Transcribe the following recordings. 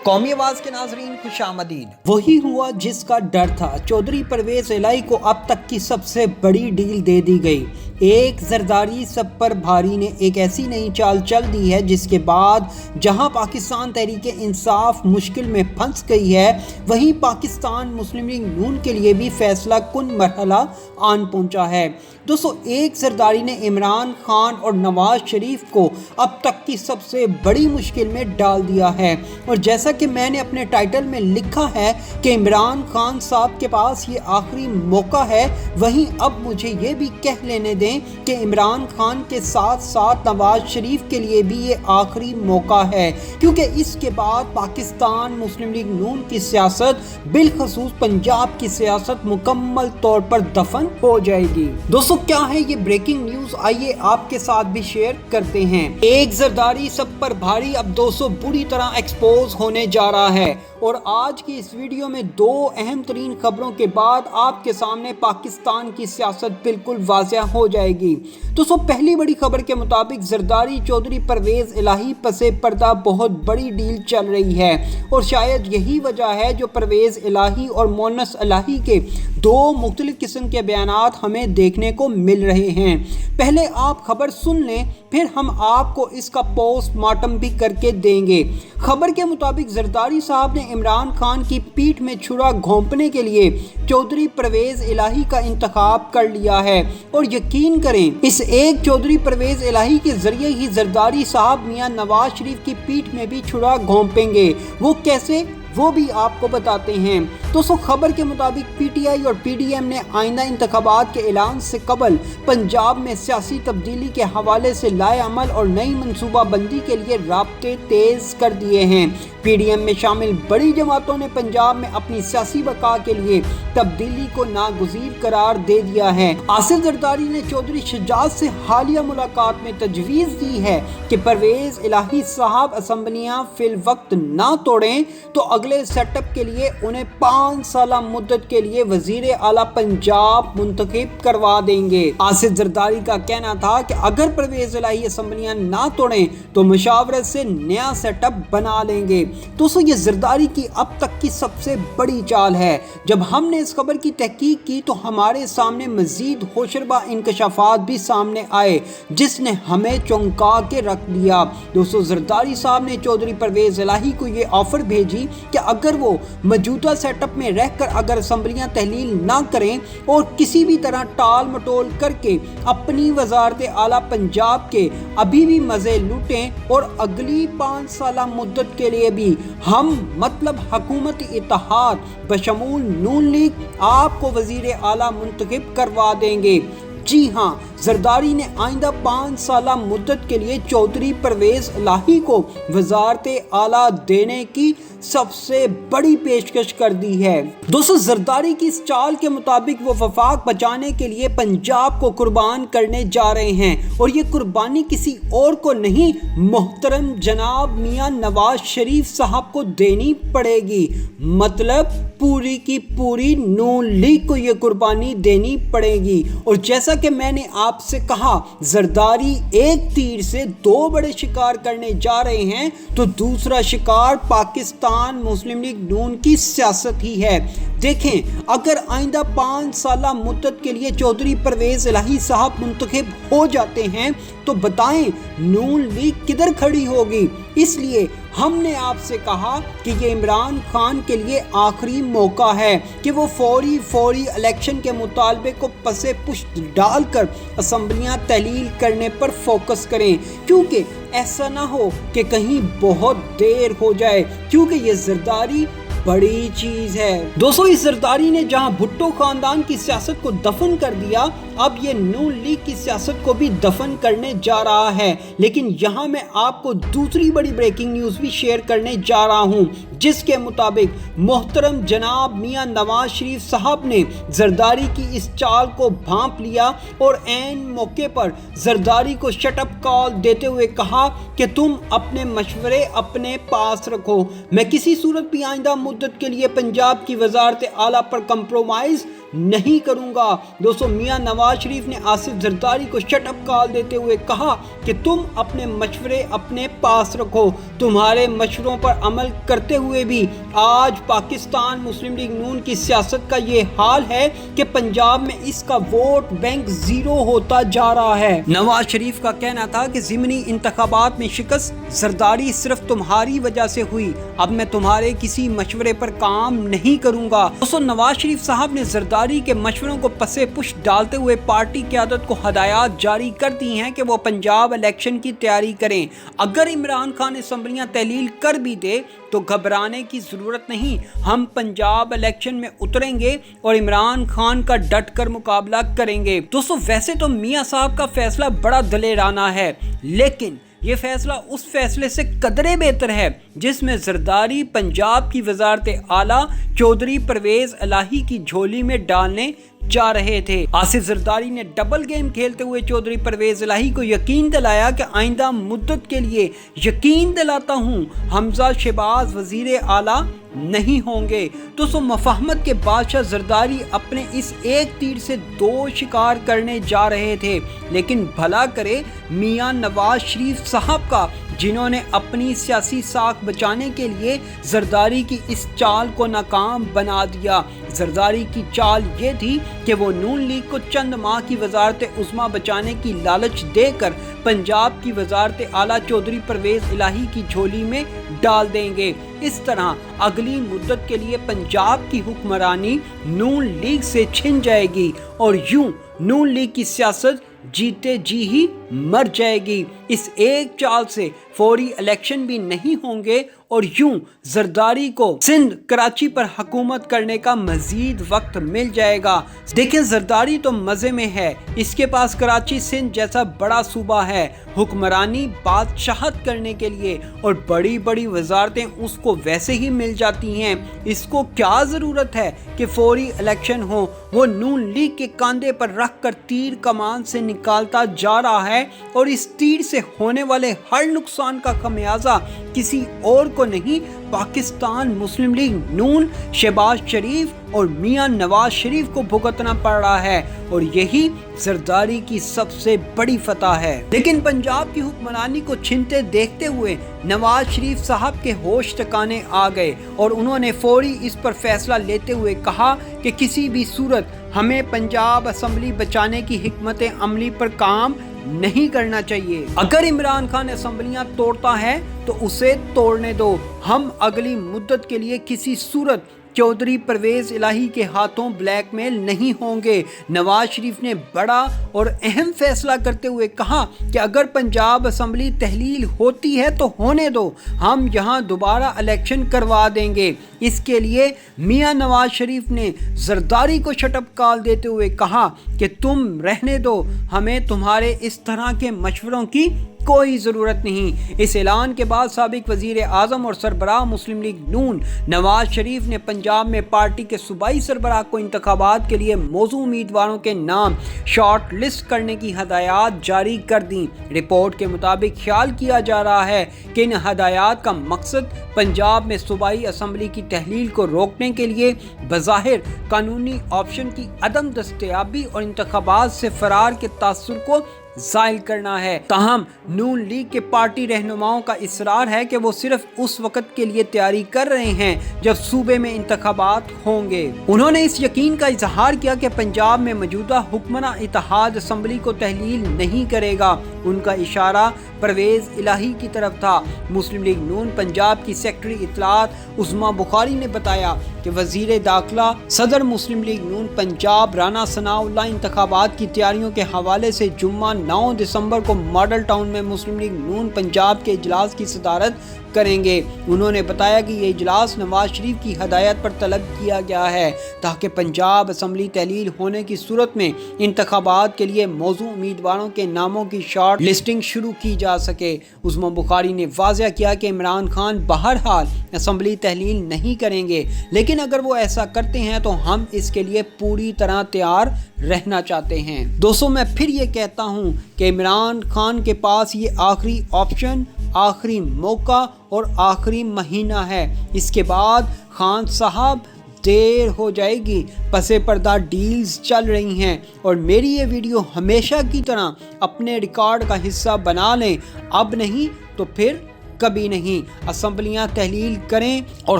कौमी आवाज के नाजरीन खुशामदीद। वही हुआ जिसका डर था। चौधरी परवेज इलाही को अब तक की सबसे बड़ी डील दे दी गई। एक जरदारी सब पर भारी ने एक ऐसी नई चाल चल दी है जिसके बाद जहां पाकिस्तान तहरीक इंसाफ मुश्किल में फंस गई है, वहीं पाकिस्तान मुस्लिम लीग नून के लिए भी फैसला कुन मरहला आन पहुंचा है। दोस्तों, एक जरदारी ने इमरान खान और नवाज शरीफ को अब तक की सबसे बड़ी मुश्किल में डाल दिया है। और जैसा कि मैंने अपने टाइटल में लिखा है कि इमरान खान साहब के पास ये आखिरी मौका है, वहीं अब मुझे ये भी कह लेने दें कि इमरान खान के साथ साथ नवाज शरीफ के लिए भी ये आखिरी मौका है, क्योंकि इसके बाद पाकिस्तान मुस्लिम लीग नून की सियासत, बिलखसूस पंजाब की सियासत मुकम्मल तौर पर दफन हो जाएगी। दोस्तों, क्या है ये ब्रेकिंग न्यूज़, आइए आपके साथ भी शेयर करते हैं। एक जरदारी सब पर भारी अब 200 बुरी तरह एक्सपोज होने जा रहा है। और आज की इस वीडियो में दो अहम तरीन खबरों के बाद आपके सामने पाकिस्तान की सियासत बिल्कुल वाज़ेह हो जाएगी। दोस्तों, पहली बड़ी खबर के मुताबिक जरदारी चौधरी परवेज इलाही पसे पर्दा बहुत बड़ी डील चल रही है, और शायद यही वजह है जो परवेज इलाही और मोनस इलाही के दो मुख्तलिफ किस्म के बयानात हमें देखने को मिल रहे हैं। पहले आप खबर सुन लें, फिर हम आपको इसका पोस्टमार्टम भी करके देंगे। खबर के मुताबिक जरदारी साहब ने इमरान खान की पीठ में छुरा घोंपने के लिए चौधरी परवेज इलाही का इंतखाब कर लिया है। और यकीन करें, इस एक चौधरी परवेज इलाही के जरिए ही जरदारी साहब मियां नवाज शरीफ की पीठ में भी छुरा घोंपेंगे। वो कैसे, वो भी आपको बताते हैं। दोस्तों, खबर के मुताबिक पीटीआई और पीडीएम ने आइंदा इंतखाबात के ऐलान से कबल पंजाब में सियासी तब्दीली के हवाले से लाए अमल और नई मनसूबा बंदी के लिए राब्ते तेज कर दिए हैं। पीडीएम में शामिल बड़ी जमातों ने पंजाब में अपनी सियासी बका के लिए तब्दीली को नागुज़ीर करार दे दिया है। आसिफ जरदारी ने चौधरी शजात से हालिया मुलाकात में तजवीज़ दी है कि परवेज इलाही साहब असम्बलियाँ फिल वक्त ना तोड़ें तो अगले सेटअप के लिए उन्हें 5 साल मुद्दत के लिए वजीर आला पंजाब मुंतखब करवा देंगे। आसिफ जरदारी का कहना था कि अगर परवेज इलाही असम्बलियाँ ना तोड़ें तो मुशावरत से नया सेटअप बना लेंगे। दोस्तों, ये जरदारी की अब तक की सबसे बड़ी चाल है। जब हमने इस खबर की तहकीक की तो हमारे सामने मजीद होशरबा इंकशाफात भी सामने आए, जिसने हमें चौंका के रख दिया। दोस्तों, जरदारी साहब ने चौधरी परवेज इलाही को ये ऑफर भेजी कि अगर वो मौजूदा सेटअप में रहकर अगर असम्बलियाँ तहलील ना करें और किसी भी तरह टाल मटोल करके अपनी वजारत आला पंजाब के अभी भी मज़े लूटें और अगली 5 साल मुद्दत के लिए भी हम मतलब हुकूमती इत्तेहाद बशमूल नून लीग आपको वजीर आला मुंतखब करवा देंगे। जी हाँ, जरदारी ने आइंदा 5 साल मुद्दत के लिए चौधरी परवेज इलाही को वजारत आला देने की सबसे बड़ी पेशकश कर दी है। दोस्तों, जरदारी की इस चाल के मुताबिक वो वफाक बचाने के लिए पंजाब को कुर्बान करने जा रहे हैं, और ये कुर्बानी किसी और को नहीं, मोहतरम जनाब मियां नवाज शरीफ साहब को देनी पड़ेगी। मतलब पूरी की पूरी नून लीग को ये कुर्बानी देनी पड़ेगी। और जैसा कि मैंने आपसे कहा, जरदारी एक तीर से 2 बड़े शिकार करने जा रहे हैं, तो दूसरा शिकार पाकिस्तान मुस्लिम लीग नून की सियासत ही है। देखें, अगर आइंदा 5 साल मुद्दत के लिए चौधरी परवेज इलाही साहब मुंतखब हो जाते हैं तो बताएं नून लीग किधर खड़ी होगी। इसलिए हमने आपसे कहा कि ये इमरान खान के लिए आखिरी मौका है कि वो फौरी इलेक्शन के मुतालबे को पसे पुश्त डालकर असम्बलियाँ तहलील करने पर फोकस करें, क्योंकि ऐसा ना हो कि कहीं बहुत देर हो जाए, क्योंकि ये जरदारी बड़ी चीज है। दोस्तों, इस जरदारी ने जहां भुट्टो खानदान की सियासत को दफन कर दिया, अब ये नून लीग की सियासत को भी दफन करने जा रहा है। लेकिन यहां मैं आपको दूसरी बड़ी ब्रेकिंग न्यूज भी शेयर करने जा रहा हूं, जिसके मुताबिक मोहतरम जनाब मियां नवाज शरीफ साहब ने जरदारी की इस चाल को भांप लिया और ऐन मौके पर जरदारी को शटअप कॉल देते हुए कहा कि तुम अपने मशवरे अपने पास रखो, मैं किसी सूरत भी आइंदा मुद्दत के लिए पंजाब की वजारत आला पर कंप्रोमाइज नहीं करूंगा। दोस्तों, मियां नवाज नवाज शरीफ ने आसिफ जरदारी को शट अप कॉल देते हुए कहा कि तुम अपने मशवरे अपने पास रखो। तुम्हारे मशवरों पर अमल करते हुए भी आज पाकिस्तान मुस्लिम लीग नून की सियासत का ये हाल है कि पंजाब में इसका वोट बैंक जीरो होता जा रहा है। नवाज शरीफ का कहना था कि ज़िमनी इंतखाबात में शिकस्त जरदारी सिर्फ तुम्हारी वजह से हुई, अब मैं तुम्हारे किसी मशवरे पर काम नहीं करूंगा। दोस्तों, नवाज शरीफ साहब ने जरदारी के मशवरों को पसे पुश डालते हुए पार्टी क़यादत को हदायत जारी कर दी हैं कि वो पंजाब इलेक्शन की तैयारी करें। अगर इमरान खान असम्बलियां तहलील कर भी दे तो घबराने की ज़रूरत नहीं, हम पंजाब इलेक्शन में उतरेंगे और इमरान खान का डट कर मुकाबला करेंगे। दोस्तों, वैसे तो मियां साहब का फैसला बड़ा दलेराना है, लेकिन ये फैसला उस फैसले से कदरे बेहतर है जिसमें जरदारी पंजाब की वजारत आला चौधरी परवेज इलाही की झोली में डालने जा रहे थे। आसिफ जरदारी ने डबल गेम खेलते हुए चौधरी परवेज इलाही को यकीन दिलाया कि आइंदा मुद्दत के लिए यकीन दिलाता हूँ हमजा शहबाज वजीर आला नहीं होंगे। दोस्तों, मफाहमत के बादशाह जरदारी अपने इस एक तीर से दो शिकार करने जा रहे थे, लेकिन भला करे मियां नवाज शरीफ साहब का, जिन्होंने अपनी सियासी साख बचाने के लिए जरदारी की इस चाल को नाकाम बना दिया। जरदारी की चाल ये थी कि वो नून लीग को चंद माह की वजारत उस्मा बचाने की लालच देकर पंजाब की वजारत आला चौधरी परवेज इलाही की झोली में डाल देंगे। इस तरह अगली मुद्दत के लिए पंजाब की हुक्मरानी नून लीग से छिन जाएगी और यूं नून लीग की सियासत जीते जी ही मर जाएगी। इस एक चाल से फौरी इलेक्शन भी नहीं होंगे और यूं जरदारी को सिंध कराची पर हुकूमत करने का मजीद वक्त मिल जाएगा। देखें, जरदारी तो मजे में है, इसके पास कराची सिंध जैसा बड़ा सूबा है, हुक्मरानी बादशाहत करने के लिए, और बड़ी बड़ी वजारतें उसको वैसे ही मिल जाती हैं। इसको क्या ज़रूरत है कि फौरी इलेक्शन हो। वो नून लीग के कंधे पर रख कर तीर कमान से निकालता जा रहा है और इस तीर से होने वाले हर नुकसान का खमियाजा किसी और को नहीं, पाकिस्तान मुस्लिम लीग नून, शहबाज शरीफ और मियां नवाज शरीफ को भुगतना पड़ रहा है, और यही जरदारी की सबसे बड़ी फतह है। लेकिन पंजाब की हुक्मरानी को छिनते देखते हुए नवाज शरीफ साहब के होश ठिकाने आ गए और उन्होंने फौरी इस पर फैसला लेते हुए कहा कि किसी भी सूरत हमें पंजाब असम्बली बचाने की हिकमत अमली पर काम नहीं करना चाहिए। अगर इमरान खान असम्बलियां तोड़ता है तो उसे तोड़ने दो, हम अगली मुद्दत के लिए किसी सूरत चौधरी परवेज इलाही के हाथों ब्लैकमेल नहीं होंगे। नवाज शरीफ ने बड़ा और अहम फैसला करते हुए कहा कि अगर पंजाब असम्बली तहलील होती है तो होने दो, हम यहाँ दोबारा इलेक्शन करवा देंगे। इसके लिए मियां नवाज शरीफ ने जरदारी को शटअप कॉल देते हुए कहा कि तुम रहने दो, हमें तुम्हारे इस तरह के मशवरों की कोई ज़रूरत नहीं। इस ऐलान के बाद साबिक वज़ीर आज़म और सरबराह मुस्लिम लीग नून नवाज शरीफ ने पंजाब में पार्टी के सूबाई सरबराह को इंतखाबात के लिए मौजूद उम्मीदवारों के नाम शॉर्ट लिस्ट करने की हदायत जारी कर दी। रिपोर्ट के मुताबिक ख्याल किया जा रहा है कि इन हदायत का मकसद पंजाब में सूबाई असम्बली की तहलील को रोकने के लिए बज़ाहिर कानूनी ऑप्शन की अदम दस्तयाबी और इंतखाबात से फरार के तासुर को ज़ाइल करना है। ताहम नून लीग के पार्टी रहनुमाओं का इसरार है कि वो सिर्फ उस वक़्त के लिए तैयारी कर रहे हैं जब सूबे में इंतखाबात होंगे। उन्होंने इस यकीन का इजहार किया कि पंजाब में मौजूदा हुक्मरान इत्तेहाद असम्बली को तहलील नहीं करेगा। उनका इशारा परवेज इलाही की तरफ था। मुस्लिम लीग नून पंजाब की सेक्रेटरी इत्तलात उस्मा बुखारी ने बताया कि वज़ीर दाखिला सदर मुस्लिम लीग नून पंजाब राना सनाउल्लाह इंतखाबात की तैयारियों के हवाले से जुम्मा 9 दिसंबर को मॉडल टाउन में मुस्लिम लीग नून पंजाब के इजलास की सदारत करेंगे। उन्होंने बताया कि ये इजलास नवाज शरीफ की हदायत पर तलब किया गया है ताकि पंजाब असम्बली तहलील होने की सूरत में इंतखाबात के लिए मौजूद उम्मीदवारों के नामों की शॉर्ट लिस्टिंग शुरू की जा सके। उस्मा बुखारी ने वाज़ह किया कि इमरान खान बहरहाल असम्बली तहलील नहीं करेंगे, लेकिन अगर वो ऐसा करते हैं तो हम इसके लिए पूरी तरह तैयार रहना चाहते हैं। दोस्तों, मैं फिर ये कहता हूँ कि इमरान खान के पास ये आखिरी ऑप्शन, आखिरी मौका और आखिरी महीना है। इसके बाद खान साहब دیر ہو جائے گی۔ پس پردہ ڈیلز چل رہی ہیں اور میری یہ ویڈیو ہمیشہ کی طرح اپنے ریکارڈ کا حصہ بنا لیں، اب نہیں تو پھر کبھی نہیں۔ اسمبلیاں تحلیل کریں اور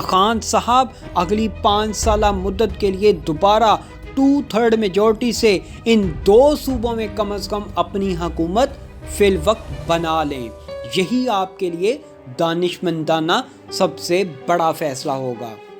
خان صاحب اگلی 5 سالہ مدت کے لیے دوبارہ 2/3 میجورٹی سے ان 2 صوبوں میں کم از کم اپنی حکومت فی الوقت بنا لیں۔ یہی آپ کے لیے دانشمندانہ سب سے بڑا فیصلہ ہوگا۔